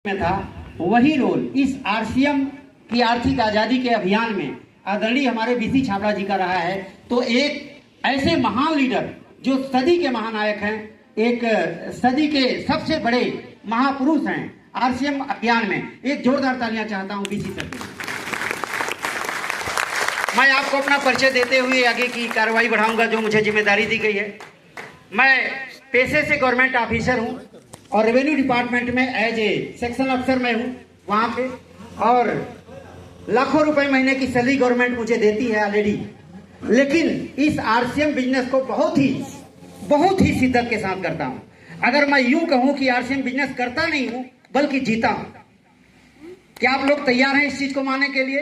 में था वही रोल इस आरसीएम की आर्थिक आजादी के अभियान में आदरणीय हमारे बीसी छाबड़ा जी का रहा है। तो एक ऐसे महान लीडर जो सदी के महानायक हैं, एक सदी के सबसे बड़े महापुरुष हैं आरसीएम अभियान में, एक जोरदार तालियां चाहता हूं बीसी सर के। मैं आपको अपना परिचय देते हुए आगे की कार्रवाई बढ़ाऊंगा जो मुझे जिम्मेदारी दी गई है। मैं पेशे से गवर्नमेंट ऑफिसर हूं और रेवेन्यू डिपार्टमेंट में एज ए सेक्शन अफसर मैं हूं वहां पे, और लाखों रुपए महीने की सैलरी गवर्नमेंट मुझे देती है ऑलरेडी। लेकिन इस आरसीएम बिजनेस को बहुत ही शिद्दत के साथ करता हूं। अगर मैं यूं कहूं कि आरसीएम बिजनेस करता नहीं हूं बल्कि जीता हूं, क्या आप लोग तैयार हैं इस चीज को मानने के लिए?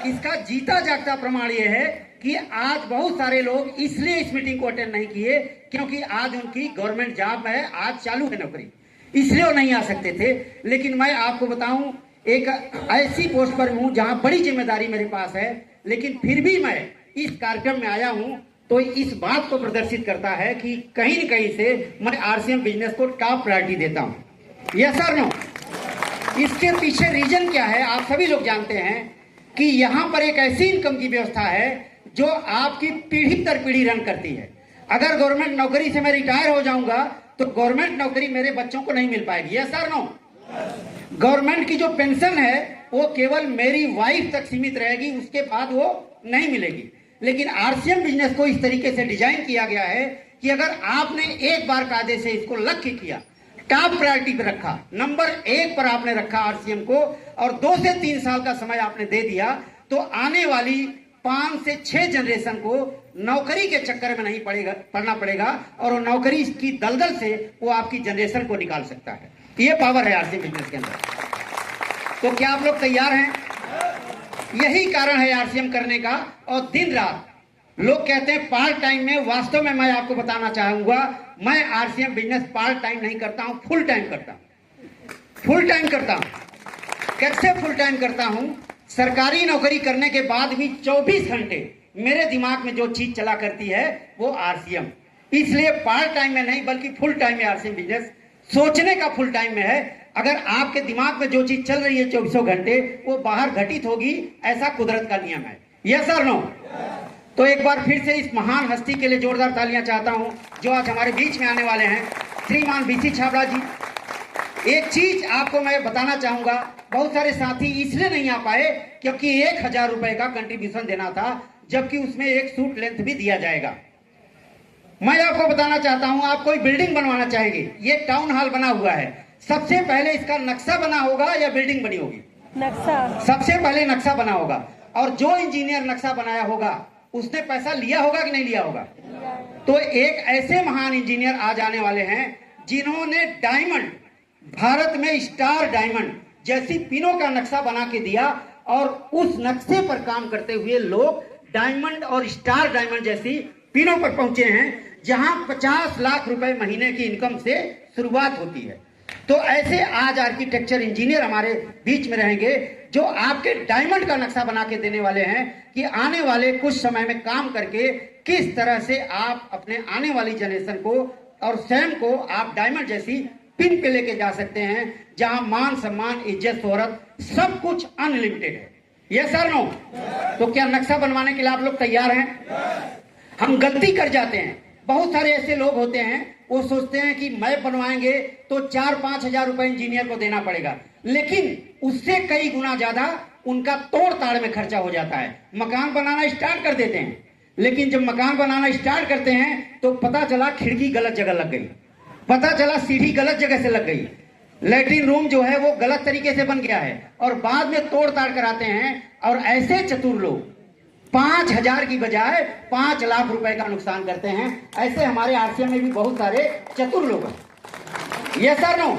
इसका जीता जागता प्रमाण यह है कि आज बहुत सारे लोग इसलिए इस मीटिंग को अटेंड नहीं किए क्योंकि आज उनकी गवर्नमेंट जॉब है, आज चालू है नौकरी, इसलिए वो नहीं आ सकते थे। लेकिन मैं आपको बताऊं, एक ऐसी पोस्ट पर हूं जहां बड़ी जिम्मेदारी मेरे पास है, लेकिन फिर भी मैं इस कार्यक्रम में आया हूं तो इस बात को प्रदर्शित करता है कि कहीं न कहीं से मैं आरसीएम बिजनेस को टॉप प्रायोरिटी देता हूं। Yes sir no? इसके पीछे रीजन क्या है आप सभी लोग जानते हैं कि यहां पर एक ऐसी इनकम की व्यवस्था है जो आपकी पीढ़ी दर पीढ़ी रन करती है। अगर गवर्नमेंट नौकरी से मैं रिटायर हो जाऊंगा तो गवर्नमेंट नौकरी मेरे बच्चों को नहीं मिल पाएगी। Yes sir no? गवर्नमेंट की जो पेंशन है वो केवल मेरी वाइफ तक सीमित रहेगी, उसके बाद वो नहीं मिलेगी। लेकिन आरसीएम बिजनेस को इस तरीके से डिजाइन किया गया है कि अगर आपने एक बार कायदे से इसको लक्ष्य किया, टॉप प्रायोरिटी पर रखा, नंबर 1 पर आपने रखा आरसीएम को, और 2 से 3 साल का समय आपने दे दिया, तो आने वाली 5 से 6 जनरेशन को नौकरी के चक्कर में नहीं पड़ना पड़ेगा और वो नौकरी की दलदल से वो आपकी जनरेशन को निकाल सकता है। ये पावर है आरसीएम बिजनेस के अंदर। तो क्या आप लोग तैयार हैं? यही कारण है आरसीएम करने का। और दिन रात लोग कहते हैं पार्ट टाइम में, वास्तव में मैं आपको बताना चाहूंगा, मैं आरसीएम बिजनेस पार्ट टाइम नहीं करता हूं, फुल टाइम करता हूं। फुल टाइम करता हूं। कैसे फुल टाइम करता हूं? सरकारी नौकरी करने के बाद भी 24 घंटे मेरे दिमाग में जो चीज चला करती है वो आरसीएम। इसलिए पार्ट टाइम में नहीं बल्कि फुल टाइम में आरसीएम बिजनेस, सोचने का फुल टाइम में है। अगर आपके दिमाग में जो चीज चल रही है 24 घंटे वो बाहर घटित होगी, ऐसा कुदरत का नियम है। Yes sir no? तो एक बार फिर से इस महान हस्ती के लिए जोरदार तालियां चाहता हूं जो आज हमारे बीच में आने वाले हैं, श्रीमान बीसी छाबड़ा जी। एक चीज आपको मैं बताना चाहूंगा, बहुत सारे साथी इसलिए नहीं आ पाए क्योंकि 1000 रुपए का कंट्रीब्यूशन देना था, जबकि उसमें एक सूट लेंथ भी दिया जाएगा। मैं आपको बताना चाहता हूं, आप कोई बिल्डिंग बनवाना चाहेंगे, ये टाउन हॉल बना हुआ है, सबसे पहले इसका नक्शा बना होगा या बिल्डिंग बनी होगी? नक्शा। सबसे पहले नक्शा बना होगा, और जो इंजीनियर नक्शा बनाया होगा उसने पैसा लिया होगा कि नहीं लिया होगा? तो एक ऐसे महान इंजीनियर आज आने वाले हैं जिन्होंने डायमंड, भारत में स्टार डायमंड जैसी पिनों का नक्शा बना के दिया, और उस नक्शे पर काम करते हुए लोग डायमंड और स्टार डायमंड जैसी पिनों पर पहुंचे हैं जहां 50 लाख रुपए महीने की इनकम से शुरुआत होती है। तो ऐसे आज आर्किटेक्चर इंजीनियर हमारे बीच में रहेंगे जो आपके डायमंड का नक्शा बना के देने वाले हैं कि आने वाले कुछ समय में काम करके किस तरह से आप अपने आने वाली जनरेशन को और स्वयं को आप डायमंड जैसी पिन पे लेके जा सकते हैं जहां मान सम्मान, इज्जत, शोहरत सब कुछ अनलिमिटेड है। Yes sir no? तो क्या नक्शा बनवाने के लिए आप लोग तैयार हैं? हम गलती कर जाते हैं, बहुत सारे ऐसे लोग होते हैं वो सोचते हैं कि मैप बनवाएंगे तो 4-5 हजार रुपए इंजीनियर को देना पड़ेगा, लेकिन उससे कई गुना ज्यादा उनका तोड़ ताड़ में खर्चा हो जाता है। मकान बनाना स्टार्ट कर देते हैं, लेकिन जब मकान बनाना स्टार्ट करते हैं तो पता चला खिड़की गलत जगह लग गई, पता चला सीढ़ी गलत जगह से लग गई, लैट्रिन रूम जो है वो गलत तरीके से बन गया है, और बाद में तोड़ ताड़ कराते हैं। और ऐसे चतुर लोग 5000 की बजाय 5 लाख रुपए का नुकसान करते हैं। ऐसे हमारे आरसीएम में भी बहुत सारे चतुर लोग हैं। Yes sir no?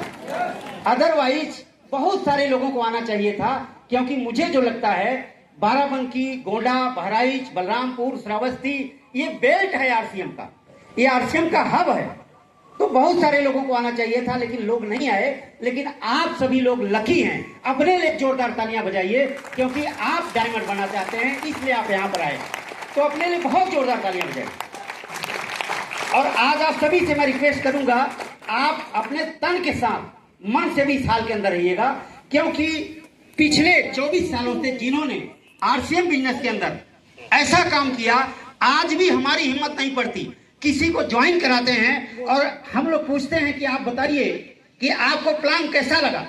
अदरवाइज बहुत सारे लोगों को आना चाहिए था, क्योंकि मुझे जो लगता है बाराबंकी, गोंडा, बहराइच, बलरामपुर, श्रावस्ती, ये बेल्ट है आरसीएम का, ये आरसीएम का हब है। तो बहुत सारे लोगों को आना चाहिए था लेकिन लोग नहीं आए। लेकिन आप सभी लोग लकी हैं, अपने लिए जोरदार तालियां बजाइए क्योंकि आप डायमंड बनना चाहते हैं, इसलिए आप यहां पर आए। तो अपने लिए बहुत जोरदार तालियां बजाइए। और आज आप सभी से मैं रिक्वेस्ट करूंगा, आप अपने तन के साथ मन से भी इस हाल के अंदर रहिएगा, क्योंकि पिछले 24 सालों से जिन्होंने आरसीएम बिजनेस के अंदर ऐसा काम किया, आज भी हमारी हिम्मत नहीं पड़ती। किसी को ज्वाइन कराते हैं और हम लोग पूछते हैं कि आप बताइए कि आपको प्लान कैसा लगा,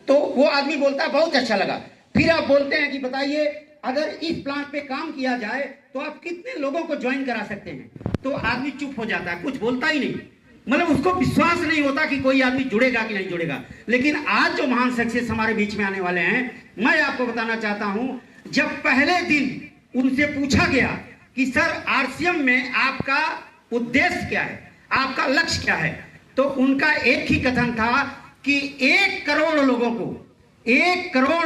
तो वो आदमी बोलता है बहुत अच्छा लगा। फिर आप बोलते हैं कि बताइए अगर इस प्लांट पे काम किया जाए तो आप कितने लोगों को ज्वाइन करा सकते हैं, तो आदमी चुप हो जाता है, कुछ बोलता ही नहीं। मतलब उसको विश्वास नहीं होता कि कोई आदमी जुड़ेगा कि नहीं जुड़ेगा। लेकिन आज जो महान सक्सेस हमारे बीच में आने वाले हैं, मैं आपको बताना चाहता हूं, जब पहले दिन उनसे पूछा गया कि सर आरसीएम में आपका उद्देश्य क्या है, आपका लक्ष्य क्या है, तो उनका एक ही कथन था कि 1 करोड़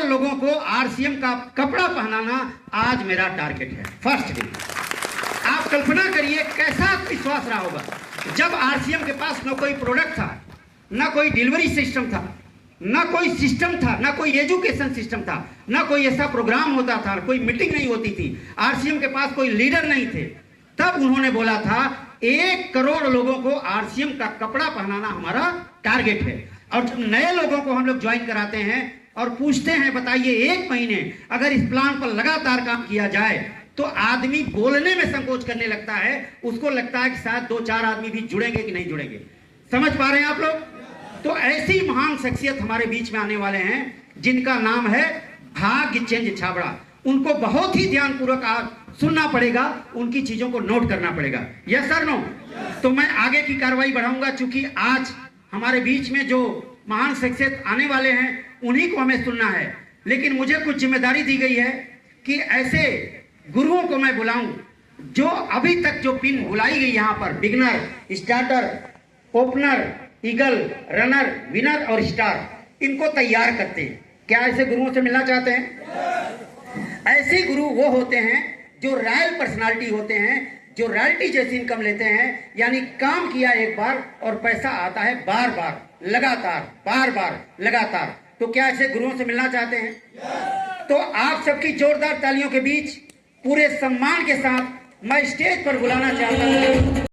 लोगों को आरसीएम का कपड़ा पहनाना आज मेरा टारगेट है, फर्स्ट डे। आप कल्पना करिए कैसा विश्वास रहा होगा जब आरसीएम के पास न कोई प्रोडक्ट था, न कोई डिलीवरी सिस्टम था, न कोई सिस्टम था, न कोई एजुकेशन सिस्टम था, न कोई ऐसा प्रोग्राम होता था, कोई मीटिंग नहीं होती थी, आरसीएम के पास कोई लीडर नहीं थे। तब उन्होंने बोला था 1 करोड़ लोगों को आरसीएम का कपड़ा पहनाना हमारा टारगेट है। और जब नए लोगों को हम लोग ज्वाइन कराते हैं और पूछते हैं बताइए 1 महीने अगर इस प्लान पर लगातार काम किया जाए, तो आदमी बोलने में संकोच करने लगता है, उसको लगता है कि शायद 2-4 आदमी भी जुड़ेंगे कि नहीं जुड़ेंगे। समझ पा रहे हैं आप लोग? तो ऐसी महान शख्सियत हमारे बीच में आने वाले हैं जिनका नाम है भाग्य चेंज छाबड़ा। उनको बहुत ही ध्यानपूर्वक सुनना पड़ेगा, उनकी चीजों को नोट करना पड़ेगा। Yes sir no? तो मैं आगे की कार्रवाई बढ़ाऊंगा, चूंकि आज हमारे बीच में जो महान शख्सियत आने वाले हैं उन्हीं को हमें सुनना है। लेकिन मुझे कुछ जिम्मेदारी दी गई है कि ऐसे गुरुओं को मैं बुलाऊं जो अभी तक जो पिन बुलाई गई यहाँ पर, beginner, starter, opener, eagle, runner, winner और स्टार, इनको तैयार करते हैं। क्या ऐसे गुरुओं से मिलना चाहते हैं? ऐसे गुरु वो होते हैं जो रॉयल पर्सनालिटी होते हैं, जो रॉयल्टी जैसी इनकम लेते हैं, यानी काम किया एक बार और पैसा आता है बार बार, लगातार, बार बार, लगातार। तो क्या ऐसे गुरुओं से मिलना चाहते हैं? तो आप सबकी जोरदार तालियों के बीच पूरे सम्मान के साथ मैं स्टेज पर बुलाना चाहता हूं